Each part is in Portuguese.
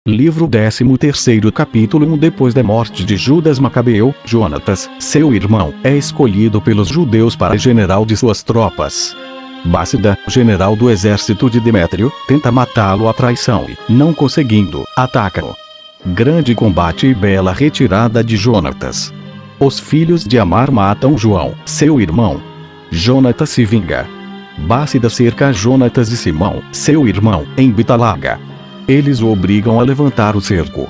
Livro 13º capítulo 1. Depois da morte de Judas Macabeu, Jonatas, seu irmão, é escolhido pelos judeus para general de suas tropas. Bássida, general do exército de Demétrio, tenta matá-lo à traição e, não conseguindo, ataca-o. Grande combate e bela retirada de Jonatas. Os filhos de Amar matam João, seu irmão. Jonatas se vinga. Bássida cerca Jonatas e Simão, seu irmão, em Bitalaga. Eles o obrigam a levantar o cerco.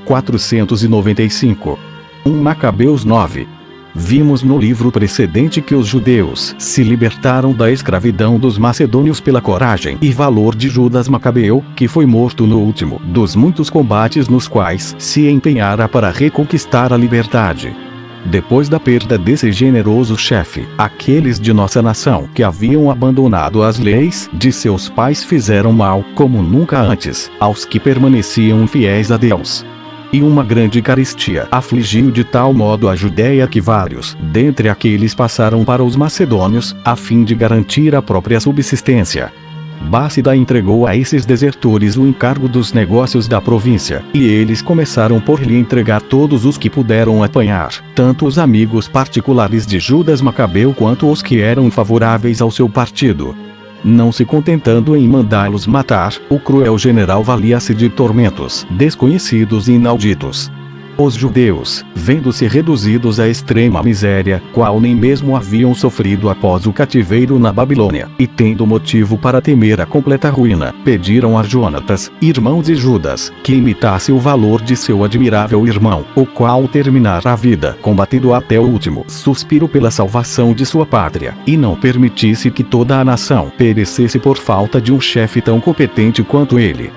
495. 1 Macabeus 9. Vimos no livro precedente que os judeus se libertaram da escravidão dos macedônios pela coragem e valor de Judas Macabeu, que foi morto no último dos muitos combates nos quais se empenhara para reconquistar a liberdade. Depois da perda desse generoso chefe, aqueles de nossa nação que haviam abandonado as leis de seus pais fizeram mal, como nunca antes, aos que permaneciam fiéis a Deus. E uma grande carestia afligiu de tal modo a Judéia que vários dentre aqueles passaram para os macedônios, a fim de garantir a própria subsistência. Bássida entregou a esses desertores o encargo dos negócios da província, e eles começaram por lhe entregar todos os que puderam apanhar, tanto os amigos particulares de Judas Macabeu quanto os que eram favoráveis ao seu partido. Não se contentando em mandá-los matar, o cruel general valia-se de tormentos desconhecidos e inauditos. Os judeus, vendo-se reduzidos à extrema miséria, qual nem mesmo haviam sofrido após o cativeiro na Babilônia, e tendo motivo para temer a completa ruína, pediram a Jonatas, irmão de Judas, que imitasse o valor de seu admirável irmão, o qual terminara a vida combatendo até o último suspiro pela salvação de sua pátria, e não permitisse que toda a nação perecesse por falta de um chefe tão competente quanto ele.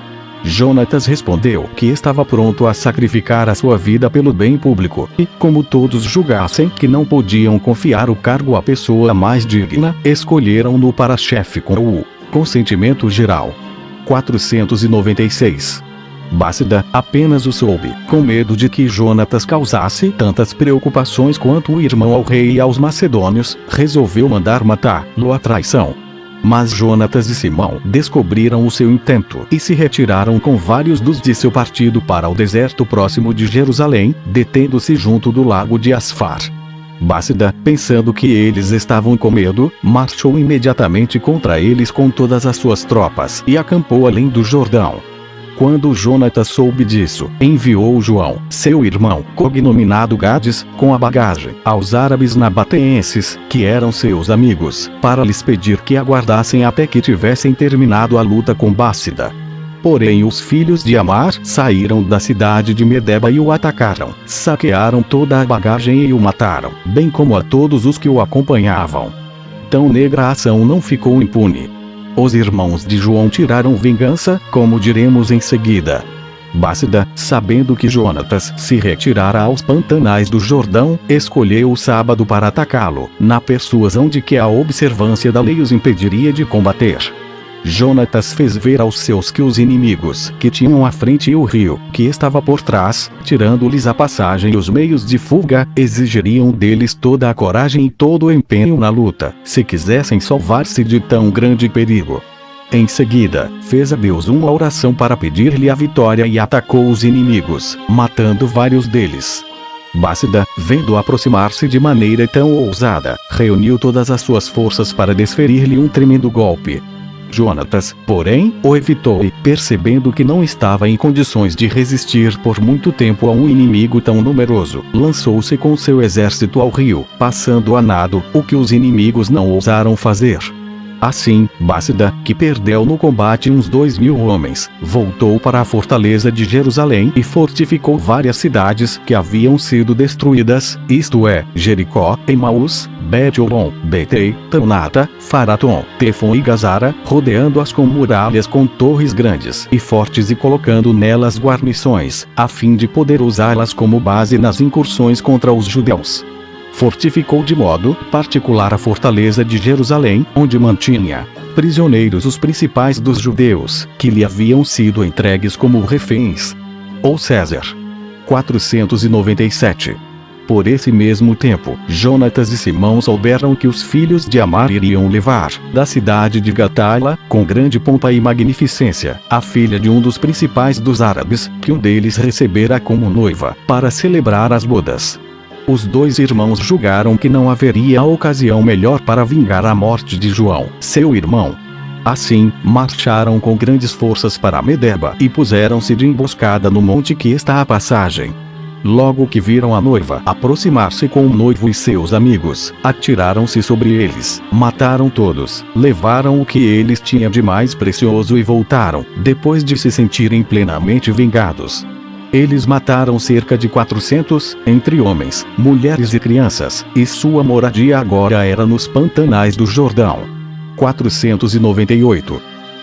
Jonatas respondeu que estava pronto a sacrificar a sua vida pelo bem público, e, como todos julgassem que não podiam confiar o cargo à pessoa mais digna, escolheram-no para chefe com o consentimento geral. 496. Bássida apenas o soube, com medo de que Jonatas causasse tantas preocupações quanto o irmão ao rei e aos macedônios, resolveu mandar matá-lo à traição. Mas Jonatas e Simão descobriram o seu intento e se retiraram com vários dos de seu partido para o deserto próximo de Jerusalém, detendo-se junto do lago de Asfar. Bássida, pensando que eles estavam com medo, marchou imediatamente contra eles com todas as suas tropas e acampou além do Jordão. Quando Jonatas soube disso, enviou João, seu irmão, cognominado Gades, com a bagagem, aos árabes nabateenses, que eram seus amigos, para lhes pedir que aguardassem até que tivessem terminado a luta com Bássida. Porém os filhos de Amar saíram da cidade de Medeba e o atacaram, saquearam toda a bagagem e o mataram, bem como a todos os que o acompanhavam. Tão negra ação não ficou impune. Os irmãos de João tiraram vingança, como diremos em seguida. Bássida, sabendo que Jonatas se retirara aos pantanais do Jordão, escolheu o sábado para atacá-lo, na persuasão de que a observância da lei os impediria de combater. Jonatas fez ver aos seus que os inimigos que tinham à frente e o rio, que estava por trás, tirando-lhes a passagem e os meios de fuga, exigiriam deles toda a coragem e todo o empenho na luta, se quisessem salvar-se de tão grande perigo. Em seguida, fez a Deus uma oração para pedir-lhe a vitória e atacou os inimigos, matando vários deles. Bássida, vendo aproximar-se de maneira tão ousada, reuniu todas as suas forças para desferir-lhe um tremendo golpe. Jonatas, porém, o evitou e, percebendo que não estava em condições de resistir por muito tempo a um inimigo tão numeroso, lançou-se com seu exército ao rio, passando a nado, o que os inimigos não ousaram fazer. Assim, Bássida, que perdeu no combate uns 2.000 homens, voltou para a fortaleza de Jerusalém e fortificou várias cidades que haviam sido destruídas, isto é, Jericó, Emaús, Bet-Olom, Betei, Tamnata, Faratom, Tefon e Gazara, rodeando-as com muralhas com torres grandes e fortes e colocando nelas guarnições, a fim de poder usá-las como base nas incursões contra os judeus. Fortificou de modo particular a fortaleza de Jerusalém, onde mantinha prisioneiros os principais dos judeus, que lhe haviam sido entregues como reféns. Ou César. 497. Por esse mesmo tempo, Jonatas e Simão souberam que os filhos de Amar iriam levar, da cidade de Gatala, com grande pompa e magnificência, a filha de um dos principais dos árabes, que um deles recebera como noiva, para celebrar as bodas. Os dois irmãos julgaram que não haveria ocasião melhor para vingar a morte de João, seu irmão. Assim, marcharam com grandes forças para Medeba e puseram-se de emboscada no monte que está à passagem. Logo que viram a noiva aproximar-se com o noivo e seus amigos, atiraram-se sobre eles, mataram todos, levaram o que eles tinham de mais precioso e voltaram, depois de se sentirem plenamente vingados. Eles mataram cerca de 400, entre homens, mulheres e crianças, e sua moradia agora era nos pantanais do Jordão. 498.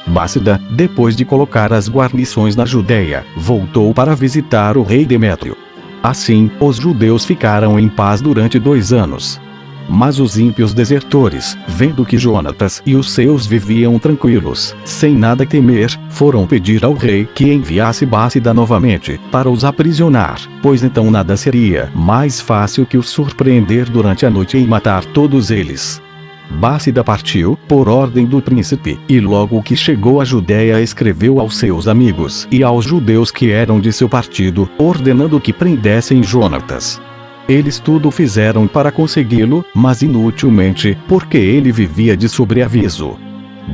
Bássida, depois de colocar as guarnições na Judéia, voltou para visitar o rei Demétrio. Assim, os judeus ficaram em paz durante 2 anos. Mas os ímpios desertores, vendo que Jonatas e os seus viviam tranquilos, sem nada temer, foram pedir ao rei que enviasse Bássida novamente, para os aprisionar, pois então nada seria mais fácil que os surpreender durante a noite e matar todos eles. Bássida partiu, por ordem do príncipe, e logo que chegou à Judéia escreveu aos seus amigos e aos judeus que eram de seu partido, ordenando que prendessem Jonatas. Eles tudo fizeram para consegui-lo, mas inutilmente, porque ele vivia de sobreaviso.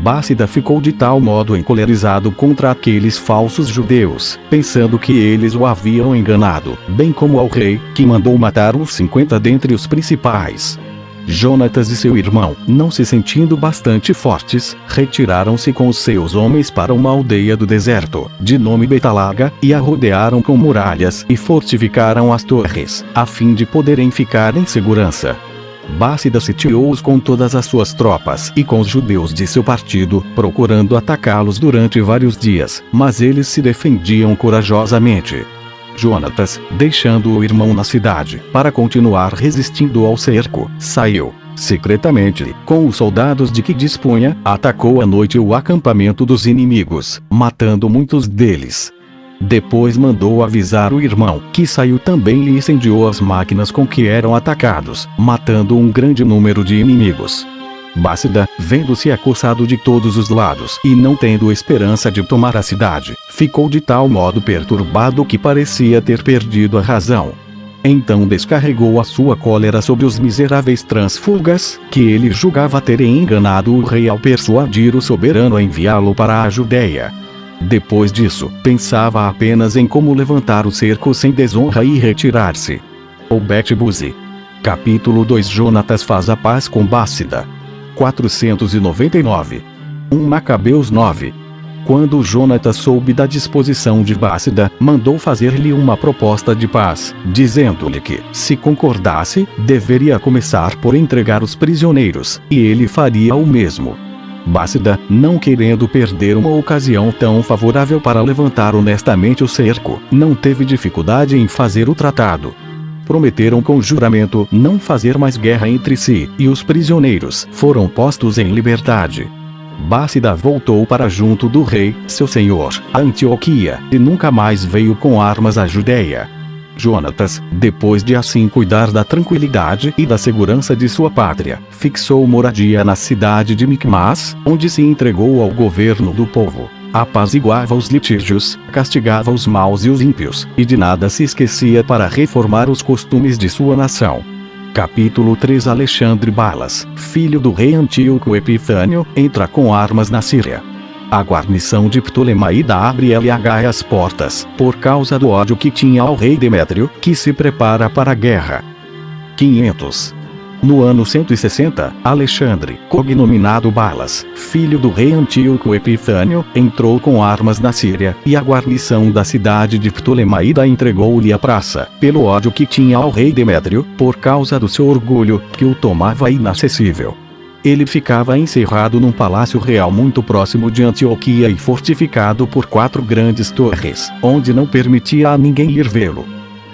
Bássida ficou de tal modo encolerizado contra aqueles falsos judeus, pensando que eles o haviam enganado, bem como ao rei, que mandou matar uns 50 dentre os principais. Jonatas e seu irmão, não se sentindo bastante fortes, retiraram-se com os seus homens para uma aldeia do deserto, de nome Betalaga, e a rodearam com muralhas e fortificaram as torres, a fim de poderem ficar em segurança. Bássida sitiou-os com todas as suas tropas e com os judeus de seu partido, procurando atacá-los durante vários dias, mas eles se defendiam corajosamente. Jonatas, deixando o irmão na cidade, para continuar resistindo ao cerco, saiu, secretamente, com os soldados de que dispunha, atacou à noite o acampamento dos inimigos, matando muitos deles. Depois mandou avisar o irmão, que saiu também e incendiou as máquinas com que eram atacados, matando um grande número de inimigos. Bássida, vendo-se acossado de todos os lados e não tendo esperança de tomar a cidade, ficou de tal modo perturbado que parecia ter perdido a razão. Então descarregou a sua cólera sobre os miseráveis transfugas, que ele julgava terem enganado o rei ao persuadir o soberano a enviá-lo para a Judéia. Depois disso, pensava apenas em como levantar o cerco sem desonra e retirar-se. Obed-Buzi. Capítulo 2. Jonatas faz a paz com Bássida. 499. 1 Macabeus 9. Quando Jonatas soube da disposição de Bássida, mandou fazer-lhe uma proposta de paz, dizendo-lhe que, se concordasse, deveria começar por entregar os prisioneiros, e ele faria o mesmo. Bássida, não querendo perder uma ocasião tão favorável para levantar honestamente o cerco, não teve dificuldade em fazer o tratado. Prometeram com juramento não fazer mais guerra entre si, e os prisioneiros foram postos em liberdade. Bássida voltou para junto do rei, seu senhor, a Antioquia, e nunca mais veio com armas à Judéia. Jonatas, depois de assim cuidar da tranquilidade e da segurança de sua pátria, fixou moradia na cidade de Micmas, onde se entregou ao governo do povo. Apaziguava os litígios, castigava os maus e os ímpios, e de nada se esquecia para reformar os costumes de sua nação. Capítulo 3. Alexandre Balas, filho do rei Antíoco Epifânio, entra com armas na Síria. A guarnição de Ptolemaída abre as portas, por causa do ódio que tinha ao rei Demétrio, que se prepara para a guerra. 500. No ano 160, Alexandre, cognominado Balas, filho do rei Antíoco Epifânio, entrou com armas na Síria, e a guarnição da cidade de Ptolemaída entregou-lhe a praça, pelo ódio que tinha ao rei Demétrio, por causa do seu orgulho, que o tomava inacessível. Ele ficava encerrado num palácio real muito próximo de Antioquia e fortificado por 4 grandes torres, onde não permitia a ninguém ir vê-lo.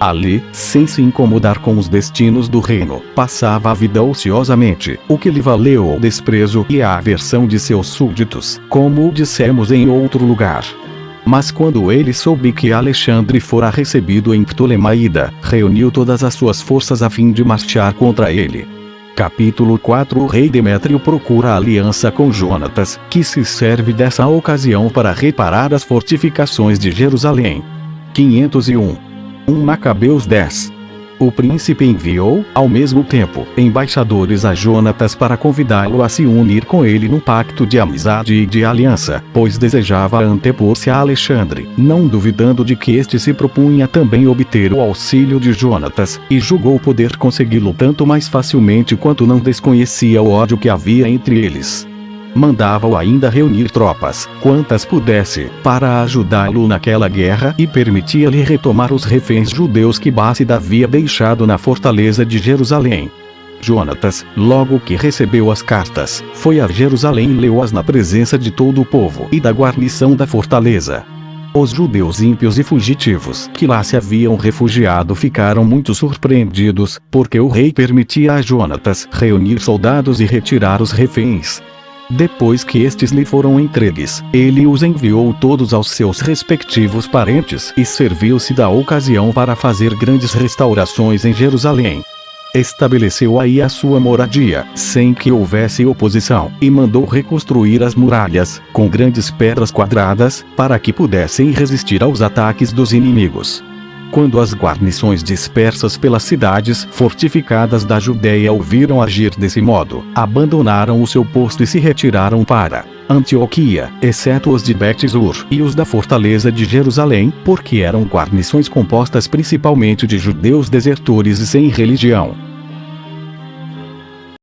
Ali, sem se incomodar com os destinos do reino, passava a vida ociosamente, o que lhe valeu o desprezo e a aversão de seus súditos, como o dissemos em outro lugar. Mas quando ele soube que Alexandre fora recebido em Ptolemaida, reuniu todas as suas forças a fim de marchar contra ele. Capítulo 4. O rei Demétrio procura aliança com Jonatas, que se serve dessa ocasião para reparar as fortificações de Jerusalém. 501. 1 Macabeus 10. O príncipe enviou, ao mesmo tempo, embaixadores a Jonatas para convidá-lo a se unir com ele num pacto de amizade e de aliança, pois desejava antepor-se a Alexandre, não duvidando de que este se propunha também obter o auxílio de Jonatas, e julgou poder consegui-lo tanto mais facilmente quanto não desconhecia o ódio que havia entre eles. Mandava-o ainda reunir tropas, quantas pudesse, para ajudá-lo naquela guerra e permitia-lhe retomar os reféns judeus que Bássida havia deixado na fortaleza de Jerusalém. Jonatas, logo que recebeu as cartas, foi a Jerusalém e leu-as na presença de todo o povo e da guarnição da fortaleza. Os judeus ímpios e fugitivos que lá se haviam refugiado ficaram muito surpreendidos, porque o rei permitia a Jonatas reunir soldados e retirar os reféns. Depois que estes lhe foram entregues, ele os enviou todos aos seus respectivos parentes e serviu-se da ocasião para fazer grandes restaurações em Jerusalém. Estabeleceu aí a sua moradia, sem que houvesse oposição, e mandou reconstruir as muralhas, com grandes pedras quadradas, para que pudessem resistir aos ataques dos inimigos. Quando as guarnições dispersas pelas cidades fortificadas da Judéia o viram agir desse modo, abandonaram o seu posto e se retiraram para Antioquia, exceto os de Bet-Zur e os da fortaleza de Jerusalém, porque eram guarnições compostas principalmente de judeus desertores e sem religião.